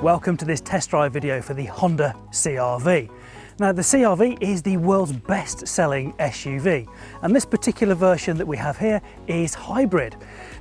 Welcome to this test drive video for the Honda CRV. Now the CRV is the world's best selling SUV, and this particular version that we have here is hybrid.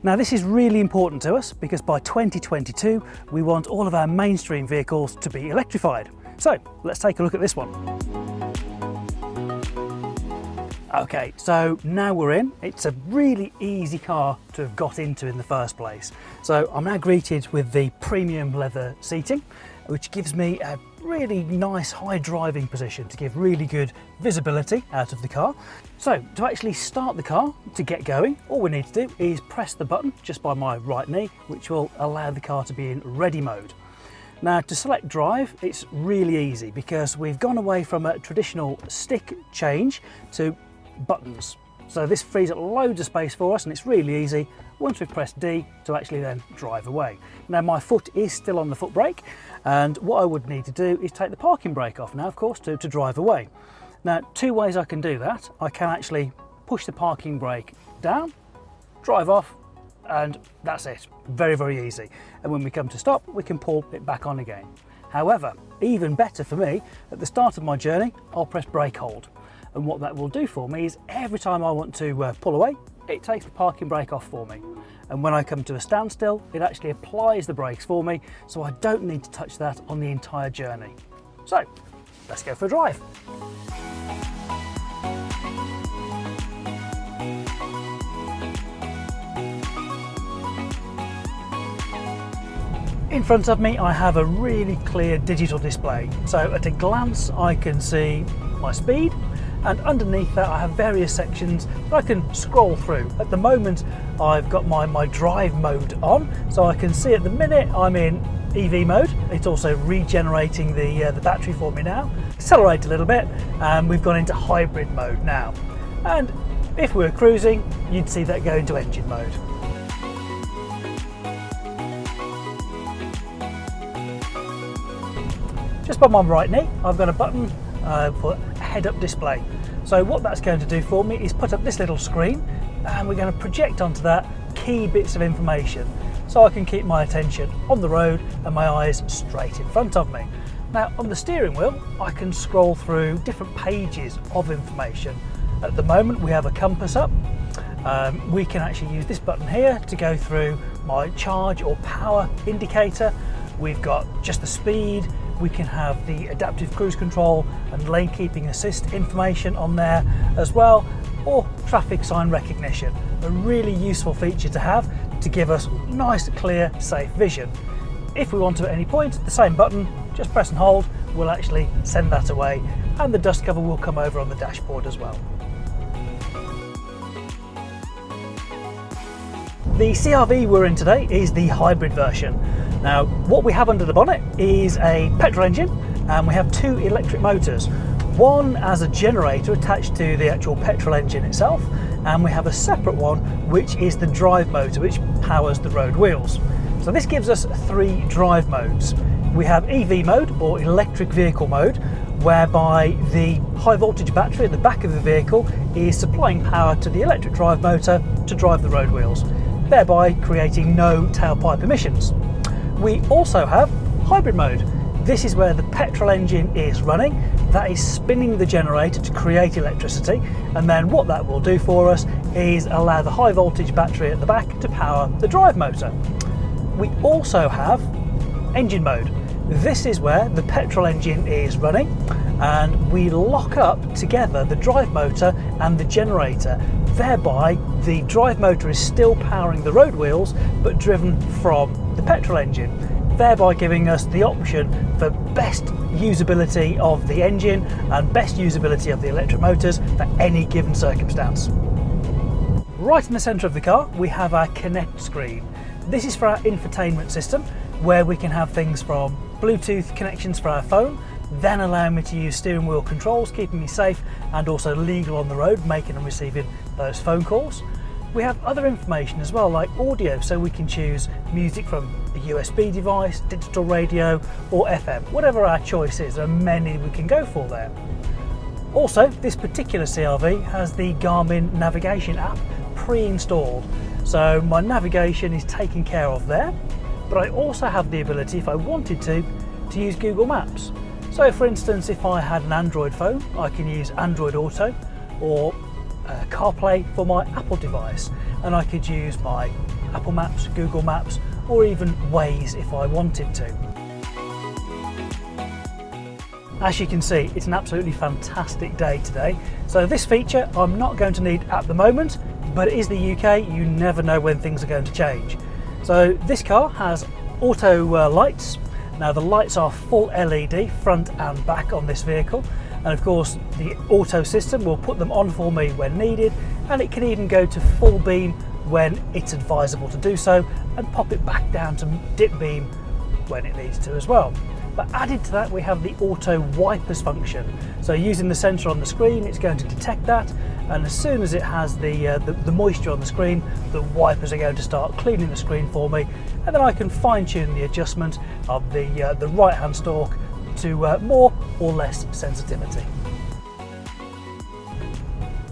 Now this is really important to us because by 2022 we want all of our mainstream vehicles to be electrified. So let's take a look at this one. Okay, so now we're in. It's a really easy car to have got into in the first place. So I'm now greeted with the premium leather seating, which gives me a really nice high driving position to give really good visibility out of the car. So to actually start the car, to get going, all we need to do is press the button just by my right knee, which will allow the car to be in ready mode. Now to select drive, it's really easy because we've gone away from a traditional stick change to buttons. So this frees up loads of space for us and it's really easy once we've pressed D to actually then drive away. Now my foot is still on the foot brake, and what I would need to do is take the parking brake off now, of course, to drive away. Now two ways I can do that. I can actually push the parking brake down, drive off, and that's it. Very, very easy. And when we come to stop, we can pull it back on again. However, even better for me, at the start of my journey, I'll press brake hold. And what that will do for me is every time I want to pull away, it takes the parking brake off for me. And when I come to a standstill, it actually applies the brakes for me, so I don't need to touch that on the entire journey. So let's go for a drive. In front of me, I have a really clear digital display. So at a glance, I can see my speed, and underneath that I have various sections that I can scroll through. At the moment I've got my drive mode on, so I can see at the minute I'm in EV mode. It's also regenerating the battery for me now. Accelerate a little bit and we've gone into hybrid mode now. And if we were cruising, you'd see that go into engine mode. Just by my right knee, I've got a button for head-up display. So what that's going to do for me is put up this little screen, and we're going to project onto that key bits of information so I can keep my attention on the road and my eyes straight in front of me. Now on the steering wheel, I can scroll through different pages of information. At the moment we have a compass up. We can actually use this button here to go through my charge or power indicator. We've got just the speed. We can have the adaptive cruise control and lane keeping assist information on there as well, or traffic sign recognition. A really useful feature to have to give us nice, clear, safe vision. If we want to at any point, the same button, just press and hold, will actually send that away, and the dust cover will come over on the dashboard as well. The CRV we're in today is the hybrid version. Now, what we have under the bonnet is a petrol engine, and we have two electric motors. One as a generator attached to the actual petrol engine itself, and we have a separate one which is the drive motor which powers the road wheels. So this gives us three drive modes. We have EV mode, or electric vehicle mode, whereby the high voltage battery at the back of the vehicle is supplying power to the electric drive motor to drive the road wheels, thereby creating no tailpipe emissions. We also have hybrid mode. This is where the petrol engine is running. That is spinning the generator to create electricity, and then what that will do for us is allow the high voltage battery at the back to power the drive motor. We also have engine mode. This is where the petrol engine is running, and we lock up together the drive motor and the generator. Thereby the drive motor is still powering the road wheels, but driven from the petrol engine, thereby giving us the option for best usability of the engine and best usability of the electric motors for any given circumstance. Right in the centre of the car we have our Connect screen. This is for our infotainment system, where we can have things from Bluetooth connections for our phone, then allowing me to use steering wheel controls, keeping me safe and also legal on the road, making and receiving those phone calls. We have other information as well, like audio, so we can choose music from a USB device, digital radio or FM, whatever our choice is. There are many we can go for there. Also, this particular CRV has the Garmin Navigation App pre-installed, so my navigation is taken care of there. but I also have the ability, if I wanted to use Google Maps. So for instance, if I had an Android phone, I can use Android Auto or CarPlay for my Apple device, and I could use my Apple Maps, Google Maps, or even Waze if I wanted to. As you can see, it's an absolutely fantastic day today. So this feature I'm not going to need at the moment, but it is the UK, you never know when things are going to change. So this car has auto lights. Now the lights are full LED front and back on this vehicle, and of course the auto system will put them on for me when needed, and it can even go to full beam when it's advisable to do so, and pop it back down to dip beam when it needs to as well. But added to that, we have the auto wipers function. So using the sensor on the screen, it's going to detect that, and as soon as it has the moisture on the screen, the wipers are going to start cleaning the screen for me, and then I can fine tune the adjustment of the right hand stalk to more or less sensitivity.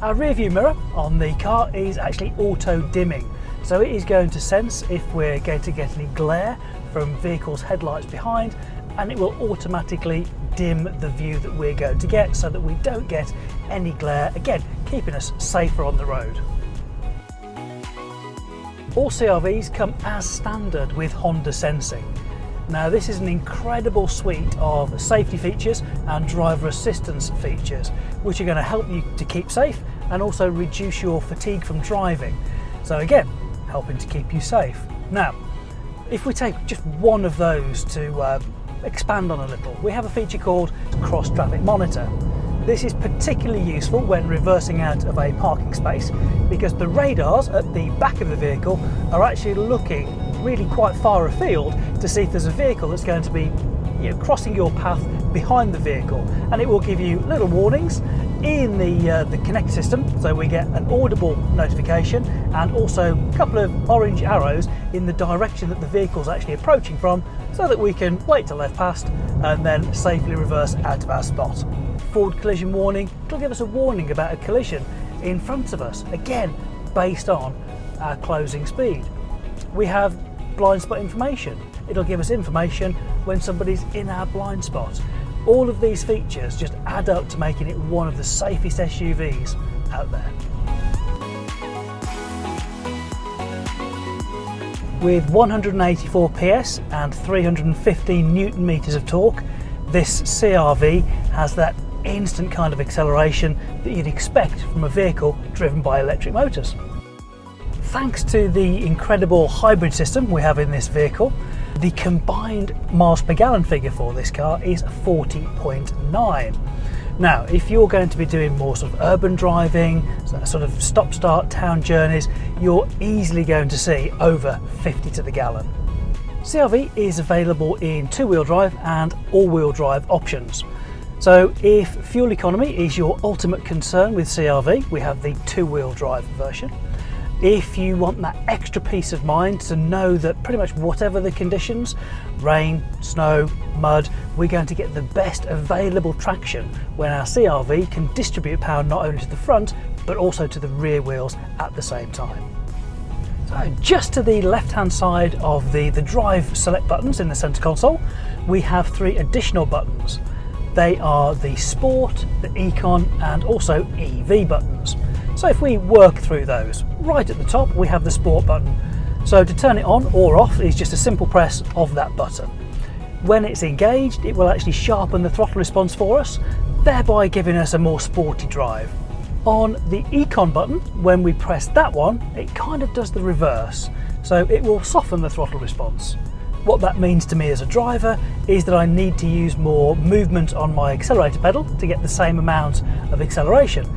Our rear view mirror on the car is actually auto dimming, so it is going to sense if we're going to get any glare from vehicles' headlights behind, and it will automatically dim the view that we're going to get so that we don't get any glare, again keeping us safer on the road. All CRVs come as standard with Honda sensing. Now this is an incredible suite of safety features and driver assistance features which are going to help you to keep safe and also reduce your fatigue from driving. So again, helping to keep you safe. Now, if we take just one of those to expand on a little, we have a feature called Cross Traffic Monitor. This is particularly useful when reversing out of a parking space because the radars at the back of the vehicle are actually looking really quite far afield to see if there's a vehicle that's going to be crossing your path behind the vehicle, and it will give you little warnings in the Connect system, so we get an audible notification and also a couple of orange arrows in the direction that the vehicle's actually approaching from, so that we can wait till they've passed and then safely reverse out of our spot. Forward collision warning, it'll give us a warning about a collision in front of us, again based on our closing speed. We have blind spot information. It'll give us information when somebody's in our blind spot. All of these features just add up to making it one of the safest SUVs out there. With 184 PS and 315 Newton meters of torque, this CRV has that instant kind of acceleration that you'd expect from a vehicle driven by electric motors. Thanks to the incredible hybrid system we have in this vehicle, the combined miles per gallon figure for this car is 40.9. Now, if you're going to be doing more sort of urban driving, sort of stop-start town journeys, you're easily going to see over 50 to the gallon. CRV is available in two-wheel drive and all-wheel drive options. So if fuel economy is your ultimate concern with CRV, we have the two-wheel drive version. If you want that extra peace of mind to know that pretty much whatever the conditions, rain, snow, mud, we're going to get the best available traction when our CRV can distribute power not only to the front but also to the rear wheels at the same time. So just to the left hand side of the drive select buttons in the center console, we have three additional buttons. They are the Sport, the Econ and also EV buttons. So if we work through those, right at the top we have the Sport button. So to turn it on or off is just a simple press of that button. When it's engaged, it will actually sharpen the throttle response for us, thereby giving us a more sporty drive. On the Econ button, when we press that one, it kind of does the reverse. So it will soften the throttle response. What that means to me as a driver is that I need to use more movement on my accelerator pedal to get the same amount of acceleration,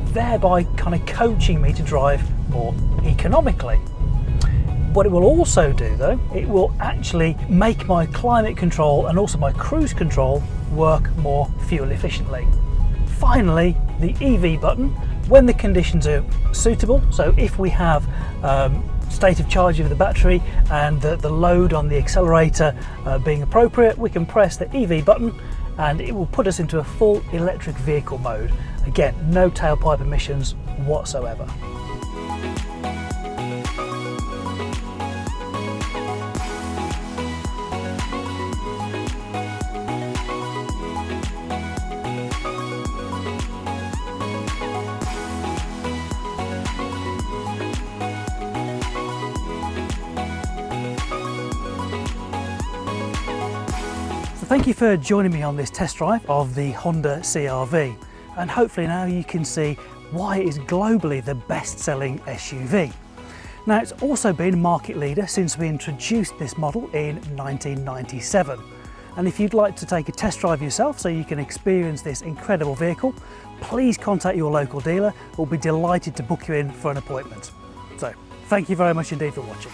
thereby kind of coaching me to drive more economically. What it will also do though, it will actually make my climate control and also my cruise control work more fuel efficiently. Finally, the EV button, when the conditions are suitable, so if we have state of charge of the battery and the load on the accelerator being appropriate, we can press the EV button and it will put us into a full electric vehicle mode. Again, no tailpipe emissions whatsoever. Thank you for joining me on this test drive of the Honda CRV, and hopefully now you can see why it is globally the best-selling SUV. Now, it's also been a market leader since we introduced this model in 1997. And if you'd like to take a test drive yourself so you can experience this incredible vehicle, please contact your local dealer. We'll be delighted to book you in for an appointment. So, thank you very much indeed for watching.